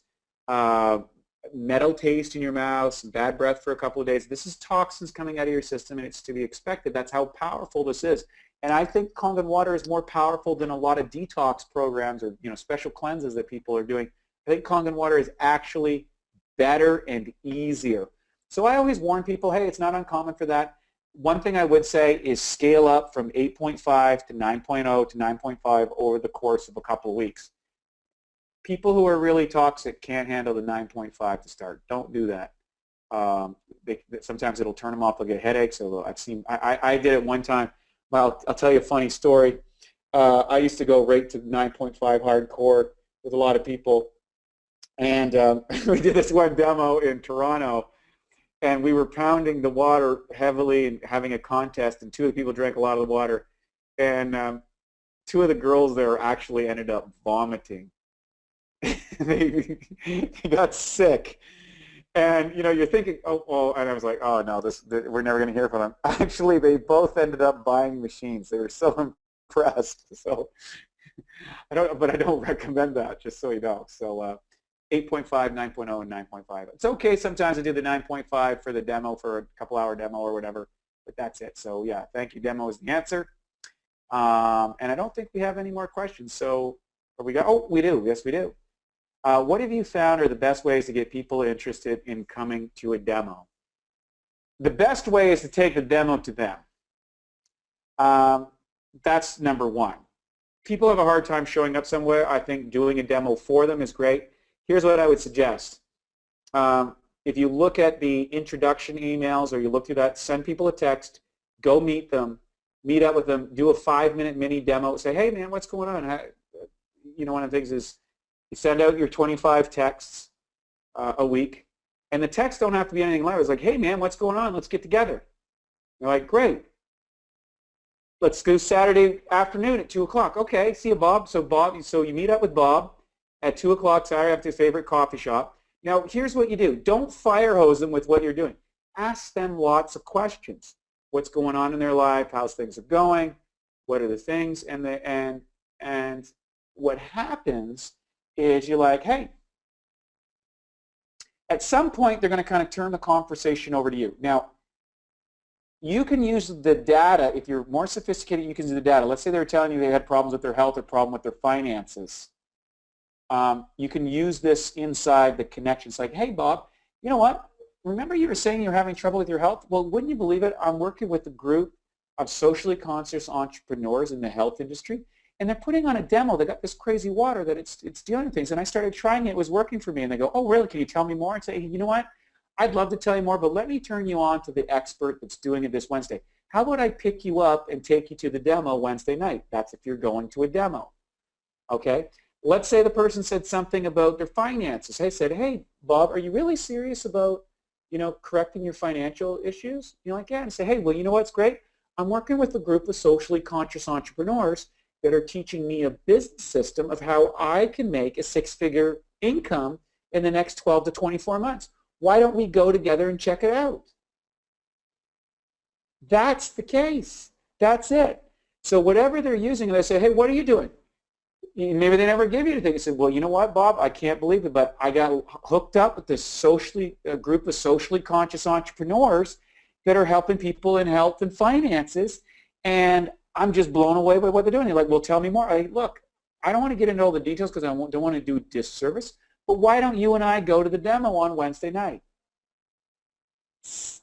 metal taste in your mouth, some bad breath for a couple of days. This is toxins coming out of your system, and it's to be expected. That's how powerful this is. And I think Kangen water is more powerful than a lot of detox programs or special cleanses that people are doing. I think Kangen water is actually better and easier. So I always warn people, hey, it's not uncommon for that. One thing I would say is scale up from 8.5 to 9.0 to 9.5 over the course of a couple of weeks. People who are really toxic can't handle the 9.5 to start. Don't do that. Sometimes it'll turn them off. They'll get headaches. So I did it one time. Well, I'll tell you a funny story. I used to go right to 9.5 hardcore with a lot of people, and we did this one demo in Toronto, and we were pounding the water heavily and having a contest, and two of the people drank a lot of the water, and two of the girls there actually ended up vomiting. they got sick. And you're thinking, oh, and I was like, oh no, we're never going to hear from them. Actually, they both ended up buying machines. They were so impressed. So I don't recommend that, just so you know. So 8.5, 9.0, and 9.5. It's okay sometimes to do the 9.5 for the demo, for a couple-hour demo or whatever, but that's it. So yeah, thank you. Demo is the answer. And I don't think we have any more questions. So we do. Yes, we do. What have you found are the best ways to get people interested in coming to a demo? The best way is to take the demo to them. That's number one. People have a hard time showing up somewhere. I think doing a demo for them is great. Here's what I would suggest. If you look at the introduction emails or you look through that, send people a text, go meet them, meet up with them, do a 5-minute mini demo, say, hey man, what's going on? One of the things is you send out your 25 texts a week, and the texts don't have to be anything loud. It's like, hey man, what's going on? Let's get together. They're like, great. Let's go Saturday afternoon at 2 o'clock. Okay, see you, Bob. So you meet up with Bob at 2 o'clock Saturday after his favorite coffee shop. Now, here's what you do. Don't fire hose them with what you're doing. Ask them lots of questions. What's going on in their life? How's things are going? What are the things? And what happens is you're like, hey, at some point they're going to kind of turn the conversation over to you. Now, you can use the data. If you're more sophisticated, you can use the data. Let's say they're telling you they had problems with their health or problem with their finances. You can use this inside the connections. Like, hey, Bob, you know what? Remember you were saying you're having trouble with your health? Well, wouldn't you believe it? I'm working with a group of socially conscious entrepreneurs in the health industry, and they're putting on a demo. They got this crazy water that it's doing things, and I started trying it. It was working for me. And they go, oh, really? Can you tell me more? And say, hey, you know what? I'd love to tell you more, but let me turn you on to the expert that's doing it this Wednesday. How about I pick you up and take you to the demo Wednesday night? That's if you're going to a demo. Okay? Let's say the person said something about their finances. They said, hey, Bob, are you really serious about, correcting your financial issues? You're like, yeah. And say, hey, well, you know what's great? I'm working with a group of socially conscious entrepreneurs that are teaching me a business system of how I can make a 6-figure income in the next 12 to 24 months. Why don't we go together and check it out? That's the case. That's it. So whatever they're using, they say, hey, what are you doing? Maybe they never give you anything. They said, well, you know what, Bob? I can't believe it, but I got hooked up with this group of socially conscious entrepreneurs that are helping people in health and finances, and I'm just blown away by what they're doing. They're like, well, tell me more. Look, I don't want to get into all the details because I don't want to do disservice, but why don't you and I go to the demo on Wednesday night?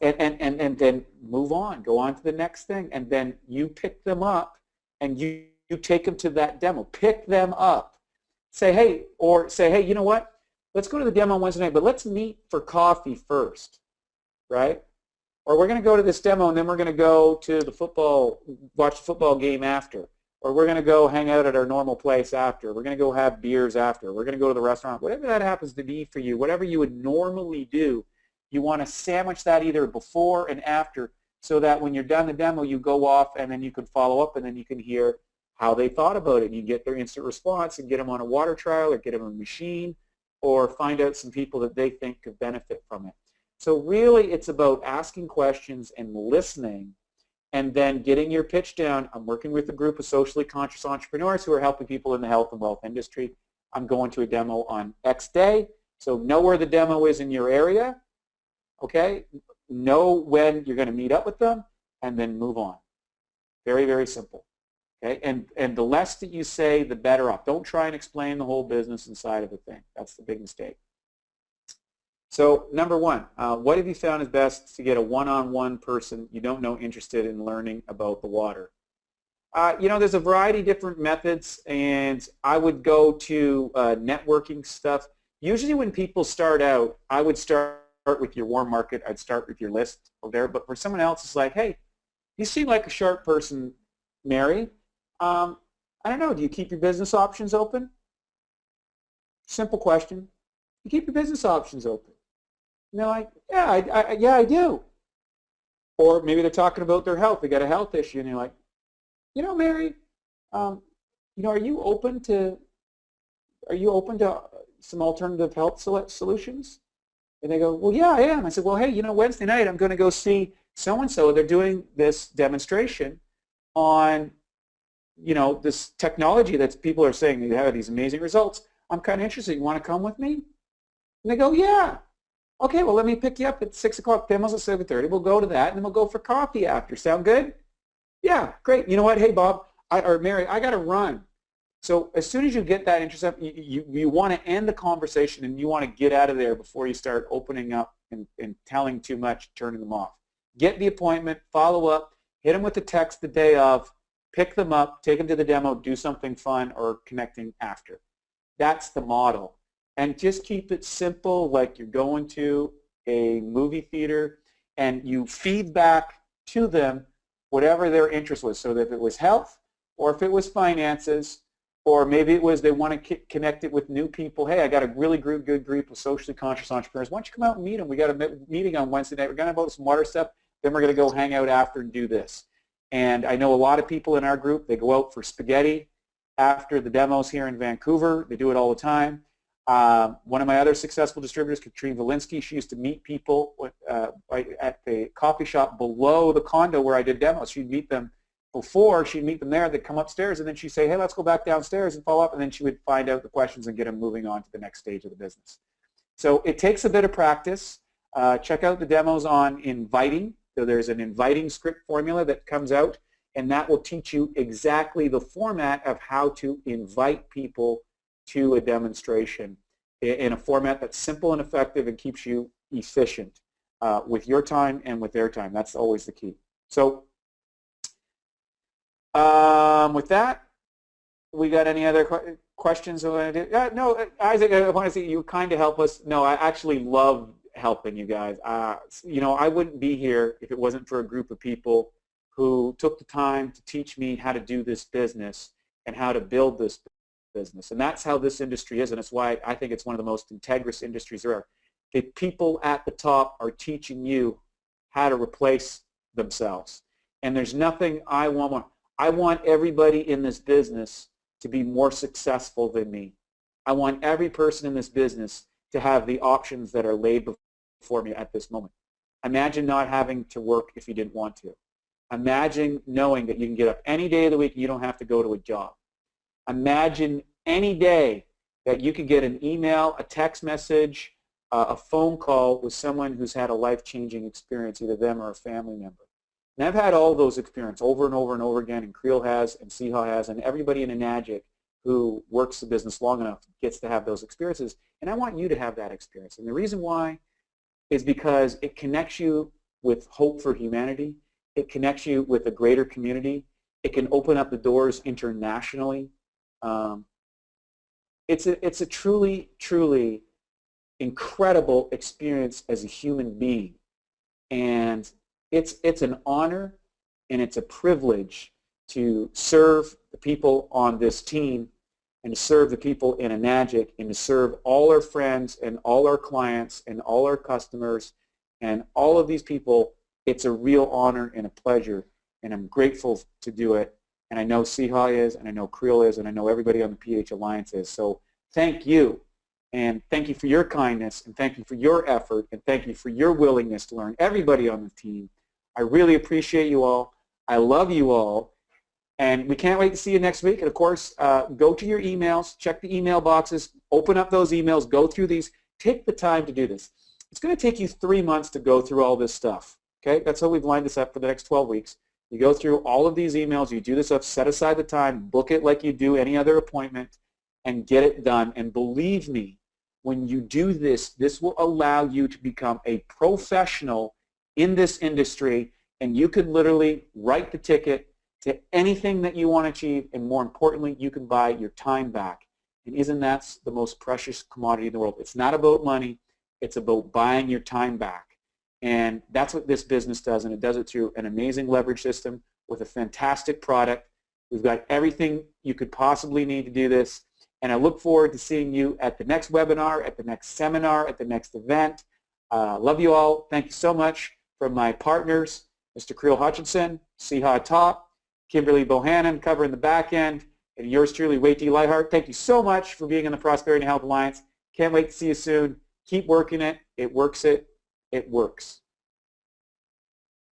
And then move on, go on to the next thing, and then you pick them up and you take them to that demo. Pick them up. Say, hey, you know what? Let's go to the demo on Wednesday night, but let's meet for coffee first, right? Or we're going to go to this demo and then we're going to go to the watch the football game after. Or we're going to go hang out at our normal place after. We're going to go have beers after. We're going to go to the restaurant. Whatever that happens to be for you, whatever you would normally do, you want to sandwich that either before and after so that when you're done the demo, you go off and then you can follow up and then you can hear how they thought about it. You get their instant response and get them on a water trial or get them on a machine or find out some people that they think could benefit from it. So really it's about asking questions and listening and then getting your pitch down. I'm working with a group of socially conscious entrepreneurs who are helping people in the health and wealth industry. I'm going to a demo on X day. So know where the demo is in your area, okay? Know when you're going to meet up with them and then move on. Very, very simple. Okay? And the less that you say, the better off. Don't try and explain the whole business inside of a thing. That's the big mistake. So number one, what have you found is best to get a one-on-one person you don't know interested in learning about the water? There's a variety of different methods, and I would go to networking stuff. Usually when people start out, I would start with your warm market. I'd start with your list over there. But for someone else, it's like, hey, you seem like a sharp person, Mary. I don't know, do you keep your business options open? Simple question. You keep your business options open? And they're like, yeah, I do. Or maybe they're talking about their health. They got a health issue, and you're like, Mary, are you open to some alternative health solutions? And they go, well, yeah, I am. I said, well, hey, Wednesday night I'm going to go see so-and-so. They're doing this demonstration on, this technology that people are saying they have these amazing results. I'm kind of interested. You want to come with me? And they go, yeah. Okay, well, let me pick you up at 6 o'clock. Demo's at 7:30. We'll go to that, and then we'll go for coffee after. Sound good? Yeah, great. You know what? Hey, Bob, or Mary, I got to run. So as soon as you get that interest up, you want to end the conversation and you want to get out of there before you start opening up and telling too much, turning them off. Get the appointment, follow up, hit them with the text the day of, pick them up, take them to the demo, do something fun, or connecting after. That's the model. And just keep it simple, like you're going to a movie theater, and you feed back to them whatever their interest was. So that if it was health, or if it was finances, or maybe it was they want to connect it with new people. Hey, I got a really good group of socially conscious entrepreneurs. Why don't you come out and meet them? We got a meeting on Wednesday night. We're going to have about some water stuff. Then we're going to go hang out after and do this. And I know a lot of people in our group, they go out for spaghetti after the demos here in Vancouver. They do it all the time. One of my other successful distributors, Katrine Valinsky, she used to meet people at the coffee shop below the condo where I did demos. She'd meet them before, she'd meet them there, they'd come upstairs, and then she'd say, hey, let's go back downstairs and follow up, and then she would find out the questions and get them moving on to the next stage of the business. So it takes a bit of practice. Check out the demos on inviting. So there's an inviting script formula that comes out, and that will teach you exactly the format of how to invite people to a demonstration in a format that's simple and effective and keeps you efficient with your time and with their time. That's always the key. So with that, we got any other questions? No, Isaac, I want to see you kind of help us. No, I actually love helping you guys. You know, I wouldn't be here if it wasn't for a group of people who took the time to teach me how to do this business and how to build this business. And that's how this industry is, and it's why I think it's one of the most integrous industries there are. The people at the top are teaching you how to replace themselves. And there's nothing I want more. I want everybody in this business to be more successful than me. I want every person in this business to have the options that are laid before me at this moment. Imagine not having to work if you didn't want to. Imagine knowing that you can get up any day of the week and you don't have to go to a job. Imagine any day that you could get an email, a text message, a phone call with someone who's had a life-changing experience, either them or a family member. And I've had all those experiences over and over and over again, and Creel has, and Siha has, and everybody in Enagic who works the business long enough gets to have those experiences. And I want you to have that experience. And the reason why is because it connects you with hope for humanity. It connects you with a greater community. It can open up the doors internationally. It's a truly, truly incredible experience as a human being. And it's an honor and it's a privilege to serve the people on this team and to serve the people in Enagic and to serve all our friends and all our clients and all our customers and all of these people. It's a real honor and a pleasure, and I'm grateful to do it. And I know Siha is, and I know Creel is, and I know everybody on the PH Alliance is. So thank you, and thank you for your kindness, and thank you for your effort, and thank you for your willingness to learn, everybody on the team. I really appreciate you all. I love you all, and we can't wait to see you next week. And of course, go to your emails, check the email boxes, open up those emails, go through these. Take the time to do this. It's going to take you 3 months to go through all this stuff. Okay, that's how we've lined this up for the next 12 weeks. You go through all of these emails, you do this up, set aside the time, book it like you do any other appointment, and get it done. And believe me, when you do this, this will allow you to become a professional in this industry, and you can literally write the ticket to anything that you want to achieve, and more importantly, you can buy your time back. And isn't that the most precious commodity in the world? It's not about money, it's about buying your time back. And that's what this business does, and it does it through an amazing leverage system with a fantastic product. We've got everything you could possibly need to do this, and I look forward to seeing you at the next webinar, at the next seminar, at the next event. Love you all. Thank you so much. From my partners, Mr. Creel Hutchinson, Siha Top, Kimberly Bohannon covering the back end, and yours truly, Wade D. Lightheart. Thank you so much for being in the Prosperity and Health Alliance. Can't wait to see you soon. Keep working it. It works.